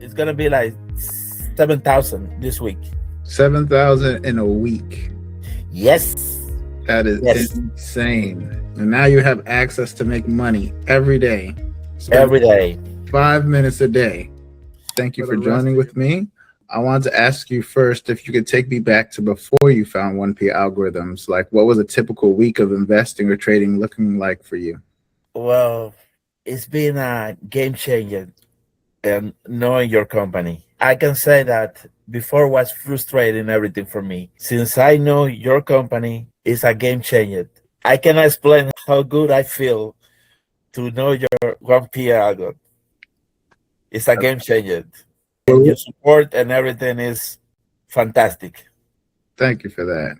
it's gonna be like 7,000 this week. 7,000 in a week. Yes. That is insane. And now you have access to make money every day. Every day. 5 minutes a day. Thank you for joining with me. I wanted to ask you first if you could take me back to before you found 1P algorithms. Like, what was a typical week of investing or trading looking like for you? Well, it's been a game changer and knowing your company. I can say that before was frustrating everything for me. Since I know your company is a game changer, I cannot explain how good I feel to know your 1P algorithm. It's a game changer. And your support and everything is fantastic. Thank you for that.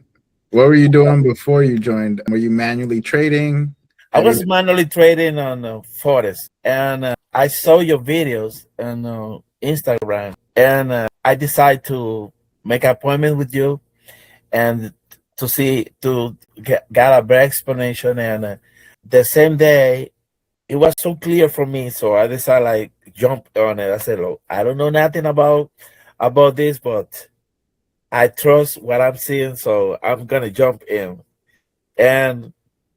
What were you doing before you joined? Were you manually trading? I was manually trading on forex, and I saw your videos on Instagram, and I decided to make an appointment with you and to get a better explanation. And the same day, it was so clear for me, so I decided like jump on it. I said, "Look, I don't know nothing about this, but I trust what I'm seeing, so I'm gonna jump in." And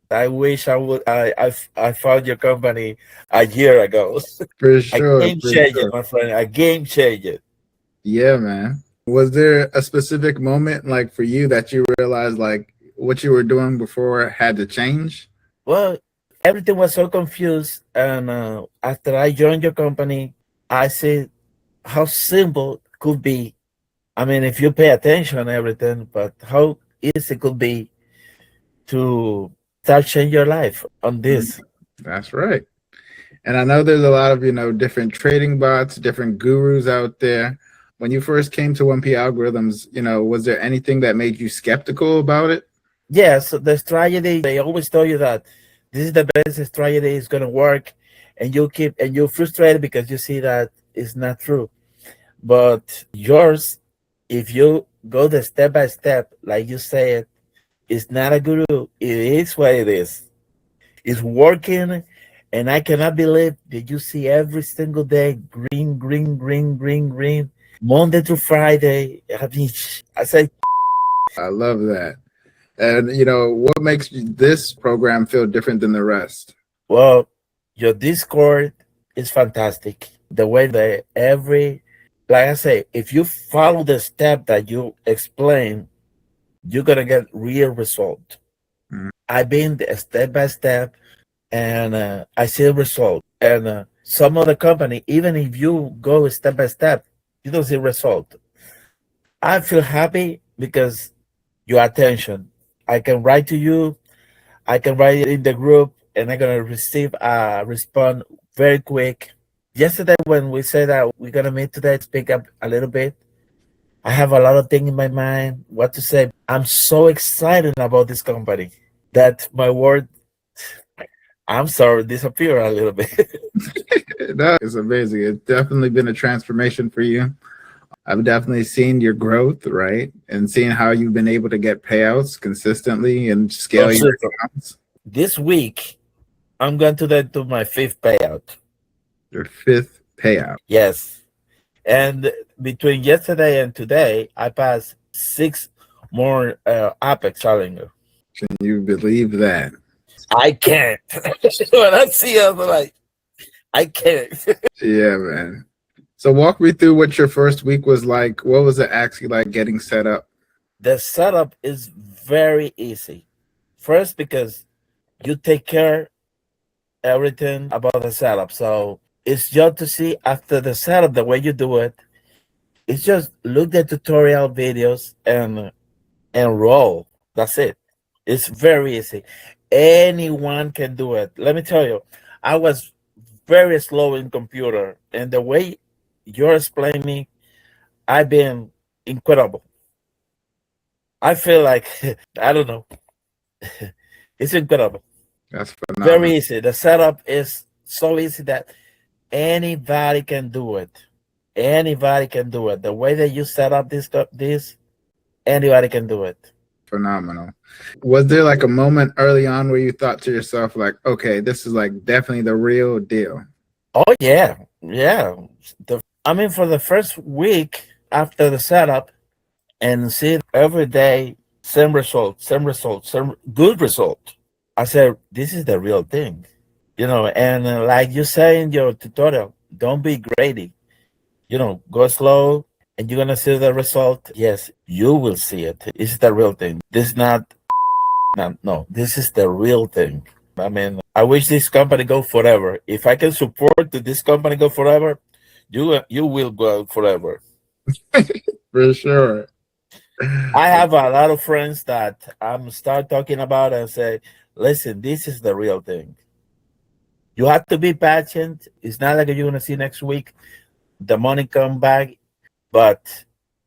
I wish I found your company a year ago. For sure. A game changer, my friend. A game changer. Yeah, man. Was there a specific moment like for you that you realized like what you were doing before had to change? Well, everything was so confused, and after I joined your company, I see how simple it could be. I mean, if you pay attention and everything, but how easy it could be to start changing your life on this. That's right. And I know there's a lot of, different trading bots, different gurus out there. When you first came to 1P algorithms, was there anything that made you skeptical about it? Yes, the strategy, they always tell you that this is the best strategy, is going to work, and you're frustrated because you see that it's not true. But yours, if you go the step by step, like you said, it's not a guru. It is what it is. It's working, and I cannot believe that you see every single day green, green, green, green, green, Monday through Friday. I mean, I say, I love that. And what makes this program feel different than the rest? well, your Discord is fantastic. The way that like I say, if you follow the step that you explain, you're gonna get real result. I've been step by step, and I see a result. And some other company, even if you go step by step, you don't see result. I feel happy because your attention. I can write to you, I can write it in the group, and I'm gonna receive a response very quick. Yesterday, when we said that we're gonna meet today to speak up a little bit, I have a lot of things in my mind, what to say. I'm so excited about this company that my word, I'm sorry, disappear a little bit. That is amazing. It's definitely been a transformation for you. I've definitely seen your growth, right? And seeing how you've been able to get payouts consistently and scale your accounts. This week, I'm going to do my 5th payout. Your 5th payout. Yes. And between yesterday and today, I passed 6 more Apex Challenger. Can you believe that? I can't. When I see it, I'm like, I can't. Yeah, man. So walk me through what your first week was like. What was it actually like getting set up? The setup is very easy. First, because you take care everything about the setup. So it's just to see after the setup, the way you do it. It's just look at tutorial videos and roll. That's it. It's very easy. Anyone can do it. Let me tell you, I was very slow in computer, and the way you're explaining me, I've been incredible. I feel like I don't know. It's incredible. That's phenomenal. Very easy. The setup is so easy that anybody can do it. Anybody can do it. The way that you set up this, anybody can do it. Phenomenal. Was there like a moment early on where you thought to yourself, like, okay, this is like definitely the real deal? Oh yeah, yeah. I mean, for the first week after the setup, and see every day same result, same good result. I said, this is the real thing, And like you say in your tutorial, don't be greedy. Go slow, and you're gonna see the result. Yes, you will see it. It's the real thing. This is not no, no. This is the real thing. I mean, I wish this company go forever. If I can support that this company go forever, you will go forever. For sure. I have a lot of friends that I'm start talking about and say, listen, this is the real thing. You have to be patient. It's not like you're gonna see next week the money come back, but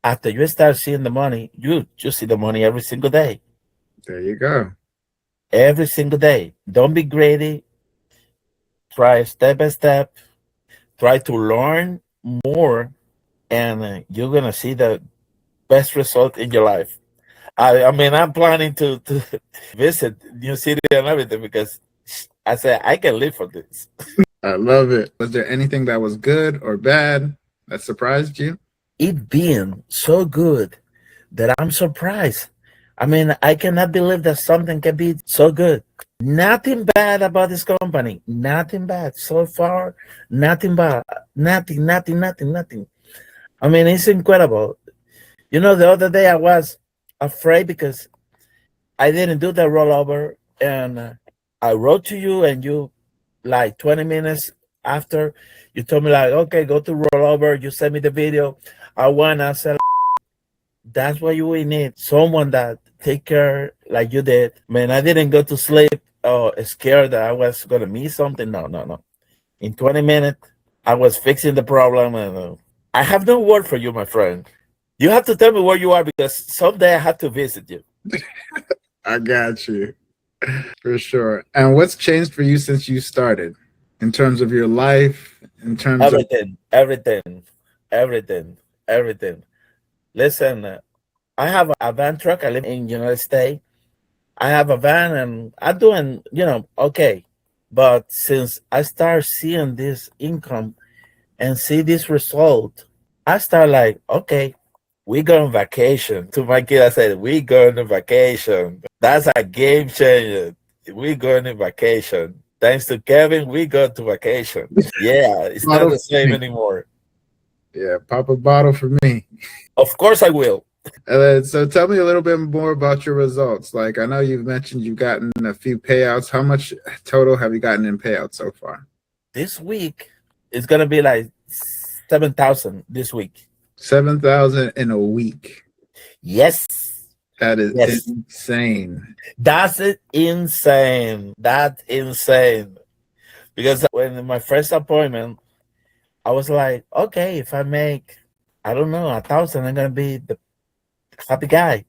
after you start seeing the money, you see the money every single day. There you go. Every single day. Don't be greedy. Try step by step. Try to learn more, and you're gonna see the best result in your life. I mean, I'm planning to visit New City and everything because I said I can live for this. I love it. Was there anything that was good or bad that surprised you? It being so good that I'm surprised. I mean, I cannot believe that something can be so good. Nothing bad about this company. Nothing bad so far. Nothing bad. Nothing, nothing, nothing, nothing. I mean, it's incredible. The other day I was afraid because I didn't do the rollover, and I wrote to you, and you, like 20 minutes after, you told me like, okay, go to rollover. You sent me the video. I went. I said, that's what you will need. Someone that take care like you did. Man, I didn't go to sleep scared that I was gonna miss something. No, no, no. In 20 minutes, I was fixing the problem, and I have no word for you, my friend. You have to tell me where you are because someday I have to visit you. I got you. For sure. And what's changed for you since you started in terms of your life, in terms of Everything, everything. Listen, I have a van truck. I live in United States. I have a van, and I'm doing, okay. But since I start seeing this income and see this result, I start like, okay, we go on vacation. To my kid, I said, we going on vacation. That's a game changer. We going on vacation. Thanks to Kevin, we go to vacation. Yeah, it's not bottle the for same me? anymore. Yeah, pop a bottle for me. Of course I will. And then, so tell me a little bit more about your results. Like I know you've mentioned you've gotten a few payouts. How much total have you gotten in payouts so far? This week it's gonna be like 7,000 this week. 7,000 in a week. Yes. That is Yes. insane. That's it, insane. That's insane. Because when in my first appointment, I was like, okay, if I make, I don't know, 1,000, I'm gonna be the happy guy.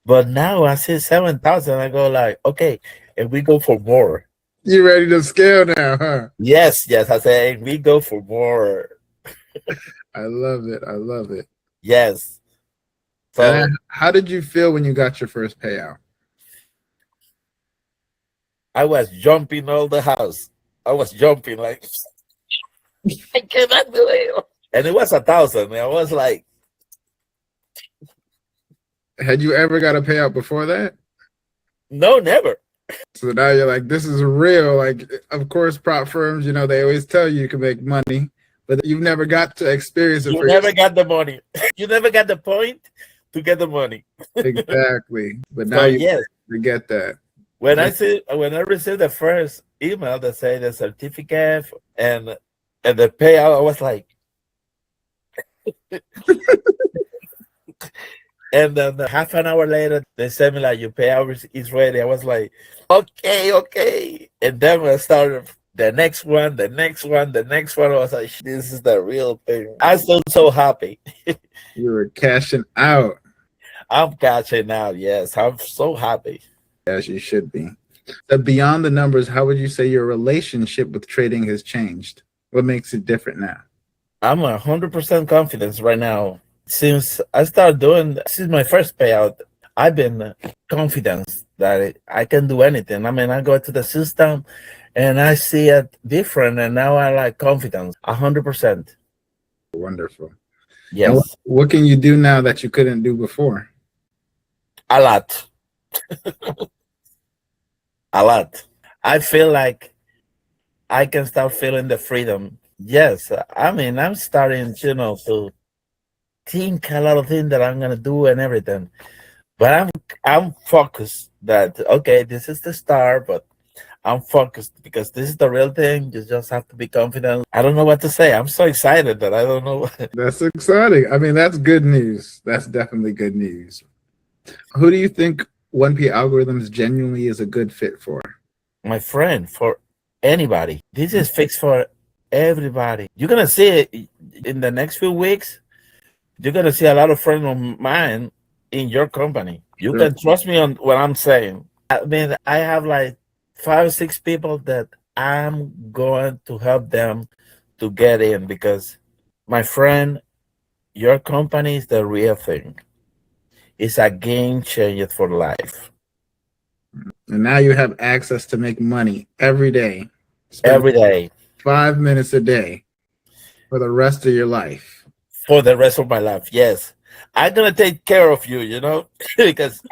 But now I see 7,000, I go like, okay, and we go for more. You ready to scale now, huh? Yes, yes. I say we go for more. I love it. I love it. Yes. So And how did you feel when you got your first payout? I was jumping all the house. I was jumping like I cannot believe it. And it was 1,000. I was like, Had you ever got a payout before that? no, never. So now you're like, this is real. Like, of course, prop firms, they always tell you can make money, but you've never got to experience it You for never yourself. got the money. You never got the point to get the money. Exactly. But now So you yes, forget that. when I received the first email that said the certificate and the payout, I was like, and then half an hour later, they sent me like your payout is ready. I was like, okay, okay. And then I started the next one, the next one, the next one. I was like, this is the real thing. I'm still so happy. You were cashing out, I'm catching out. Yes, I'm so happy. as you should be. So beyond the numbers, how would you say your relationship with trading has changed? What makes it different now? I'm 100% confidence right now. Since I started doing, this is my first payout. I've been confident that I can do anything. I mean, I go to the system and I see it different, and now I like confidence 100%. Wonderful. And Yes, what can you do now that you couldn't do before? a lot, a lot. I feel like I can start feeling the freedom. Yes, I mean, I'm starting, to think a lot of things that I'm gonna do and everything. But I'm focused that okay, this is the start, but I'm focused because this is the real thing. You just have to be confident. I don't know what to say. I'm so excited that I don't know. That's exciting. I mean, that's good news. That's definitely good news. Who do you think 1P algorithms genuinely is a good fit for? My friend, for anybody, this is fixed for everybody. You're gonna see it in the next few weeks. You're gonna see a lot of friends of mine in your company. You Sure. can trust me on what I'm saying. I mean, I have like 5 or 6 people that I'm going to help them to get in because my friend, your company is the real thing. It's a game changer for life. And now you have access to make money every day. Spend Every day 5 minutes a day for the rest of your life. for the rest of my life. Yes. I'm gonna take care of you, because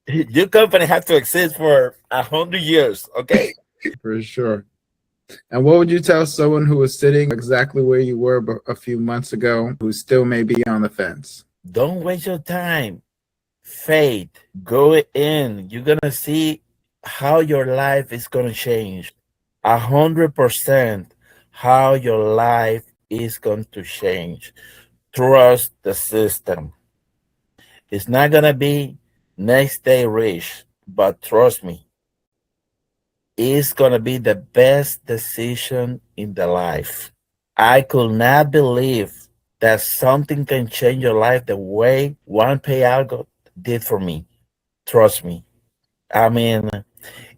your company has to exist for 100 years. Okay. For sure. And what would you tell someone who was sitting exactly where you were a few months ago, who still may be on the fence? Don't waste your time. Faith. Go in. You're gonna see how your life is gonna change. 100% how your life is going to change. Trust the system. It's not gonna be next day rich, but trust me, it's gonna be the best decision in the life. I could not believe that something can change your life the way one payout did for me. Trust me. I mean,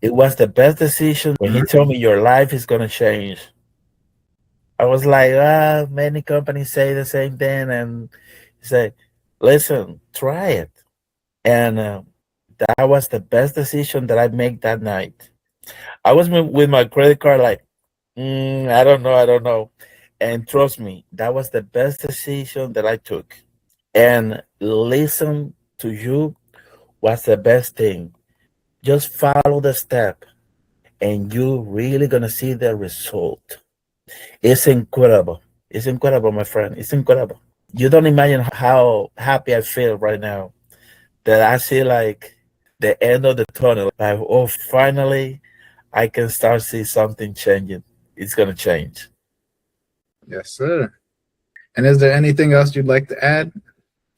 it was the best decision when he told me your life is gonna change. I was like, many companies say the same thing, and he said, listen, try it. And that was the best decision that I made that night. I was with my credit card, like, I don't know. And trust me, that was the best decision that I took. And listen to you was the best thing. Just follow the step, and you really gonna see the result. It's incredible. It's incredible, my friend. It's incredible. You don't imagine how happy I feel right now that I see like the end of the tunnel. Like, oh, finally, I can start see something changing. It's gonna change. Yes, sir. And is there anything else you'd like to add?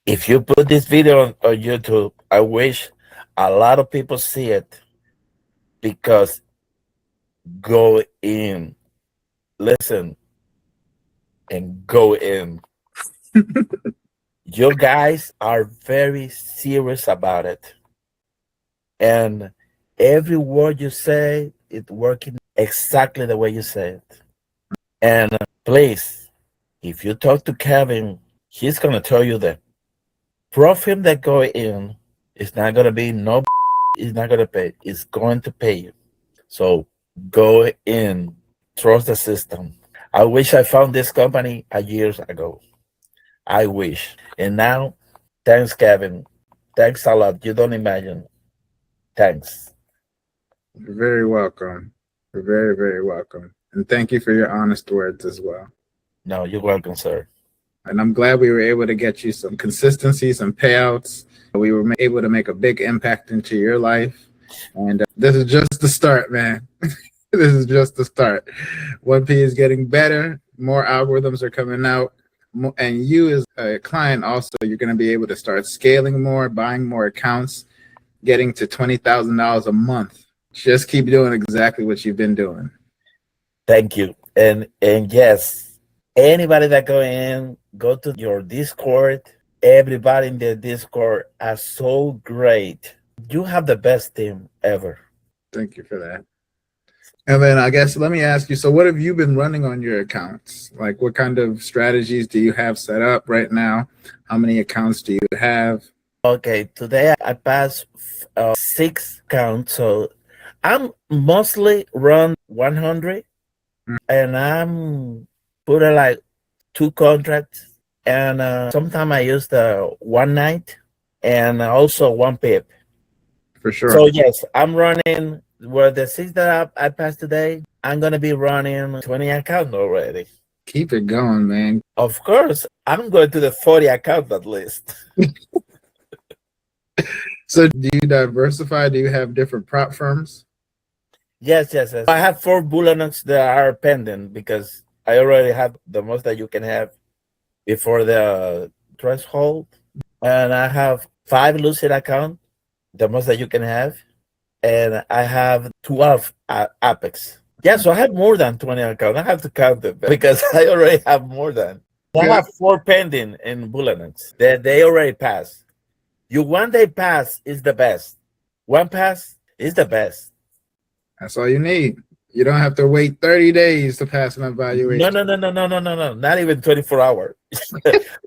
If you put this video on YouTube, I wish a lot of people see it because go in, listen, and go in. You guys are very serious about it, and every word you say, it's working exactly the way you say it. And please, if you talk to Kevin, he's gonna tell you that profit that go in is not gonna be no. It's not gonna pay. It's going to pay you. So go in, trust the system. I wish I found this company a years ago. I wish. And now, thanks, Kevin. Thanks a lot. You don't imagine. Thanks. You're very welcome. You're very, very welcome. And thank you for your honest words as well. No, you're welcome, sir. And I'm glad we were able to get you some consistency, some payouts. We were able to make a big impact into your life. And this is just the start, man. This is just the start. 1P is getting better. More algorithms are coming out. And you, as a client, also, you're going to be able to start scaling more, buying more accounts, getting to $20,000 a month. Just keep doing exactly what you've been doing. Thank you. And yes, anybody that go to your Discord. Everybody in the Discord are so great. You have the best team ever. Thank you for that. And then I guess let me ask you, so what have you been running on your accounts? Like what kind of strategies do you have set up right now? How many accounts do you have? Okay, today I passed 6 counts, so I'm mostly run 100, and I'm put it like 2 contracts, and sometimes I use the one night and also one pip. For sure. So yes, I'm running where the 6 that I passed today. I'm gonna be running 20 account already. Keep it going, man. Of course, I'm going to the 40 account at least. So do you diversify? Do you have different prop firms? Yes, yes, yes. I have 4 bullets that are pending because I already have the most that you can have before the threshold, and I have 5 lucid account, the most that you can have, and I have 12 Apex. Yeah, so I have more than 20 accounts. I have to count them because I already have more than. I Yeah. have 4 pending in bullets. They already passed. You one day pass is the best. One pass is the best. That's all you need. You don't have to wait 30 days to pass an No, evaluation. no, no, no, no, no, no, no. Not even 24 hours.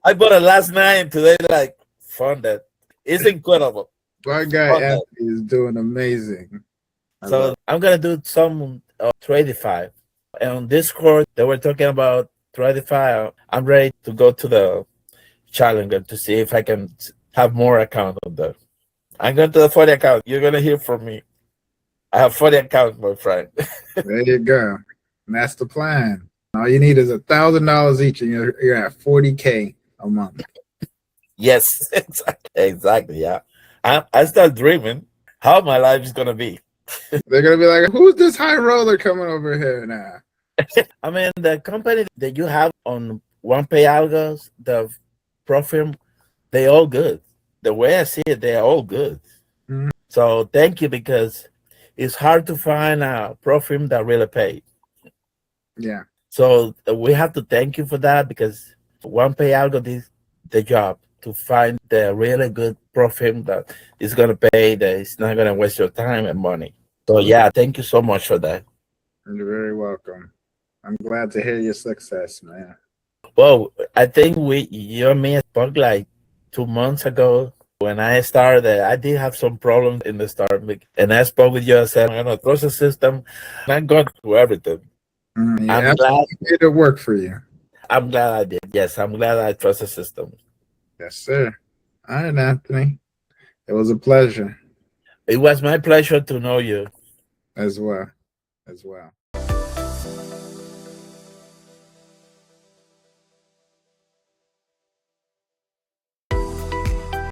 I bought it last night and today like funded. It's incredible. My guy Funded. Anthony is doing amazing. So I'm gonna do some Tradify. And on Discord, they were talking about Tradify. I'm ready to go to the challenger to see if I can have more account on there. I'm going to the 40 account. You're gonna hear from me. I have 40 accounts, my friend. There you go. And that's the plan. All you need is $1,000 each, and you're at 40K a month. Yes, exactly. Yeah, I start dreaming how my life is gonna be. They're gonna be like, "Who's this high roller coming over here now?" I mean, the company that you have on one pay algos, the profit, they all good. The way I see it, they are all good. Mhm. So thank you because it's hard to find a profit that really pay. Yeah. So we have to thank you for that because one pay algo did the job to find the really good profit that is gonna pay, that is not gonna waste your time and money. So yeah, thank you so much for that. You're very welcome. I'm glad to hear your success, man. Well, I think you and me spoke like 2 months ago when I started. I did have some problems in the start, and I spoke with you. I said, I'm gonna trust the system. And I got through everything. You I'm glad. absolutely made it work for you. I'm glad I did. Yes, I'm glad I trust the system. Yes, sir. All right, Anthony. It was a pleasure It was my pleasure to know you. as well. As well.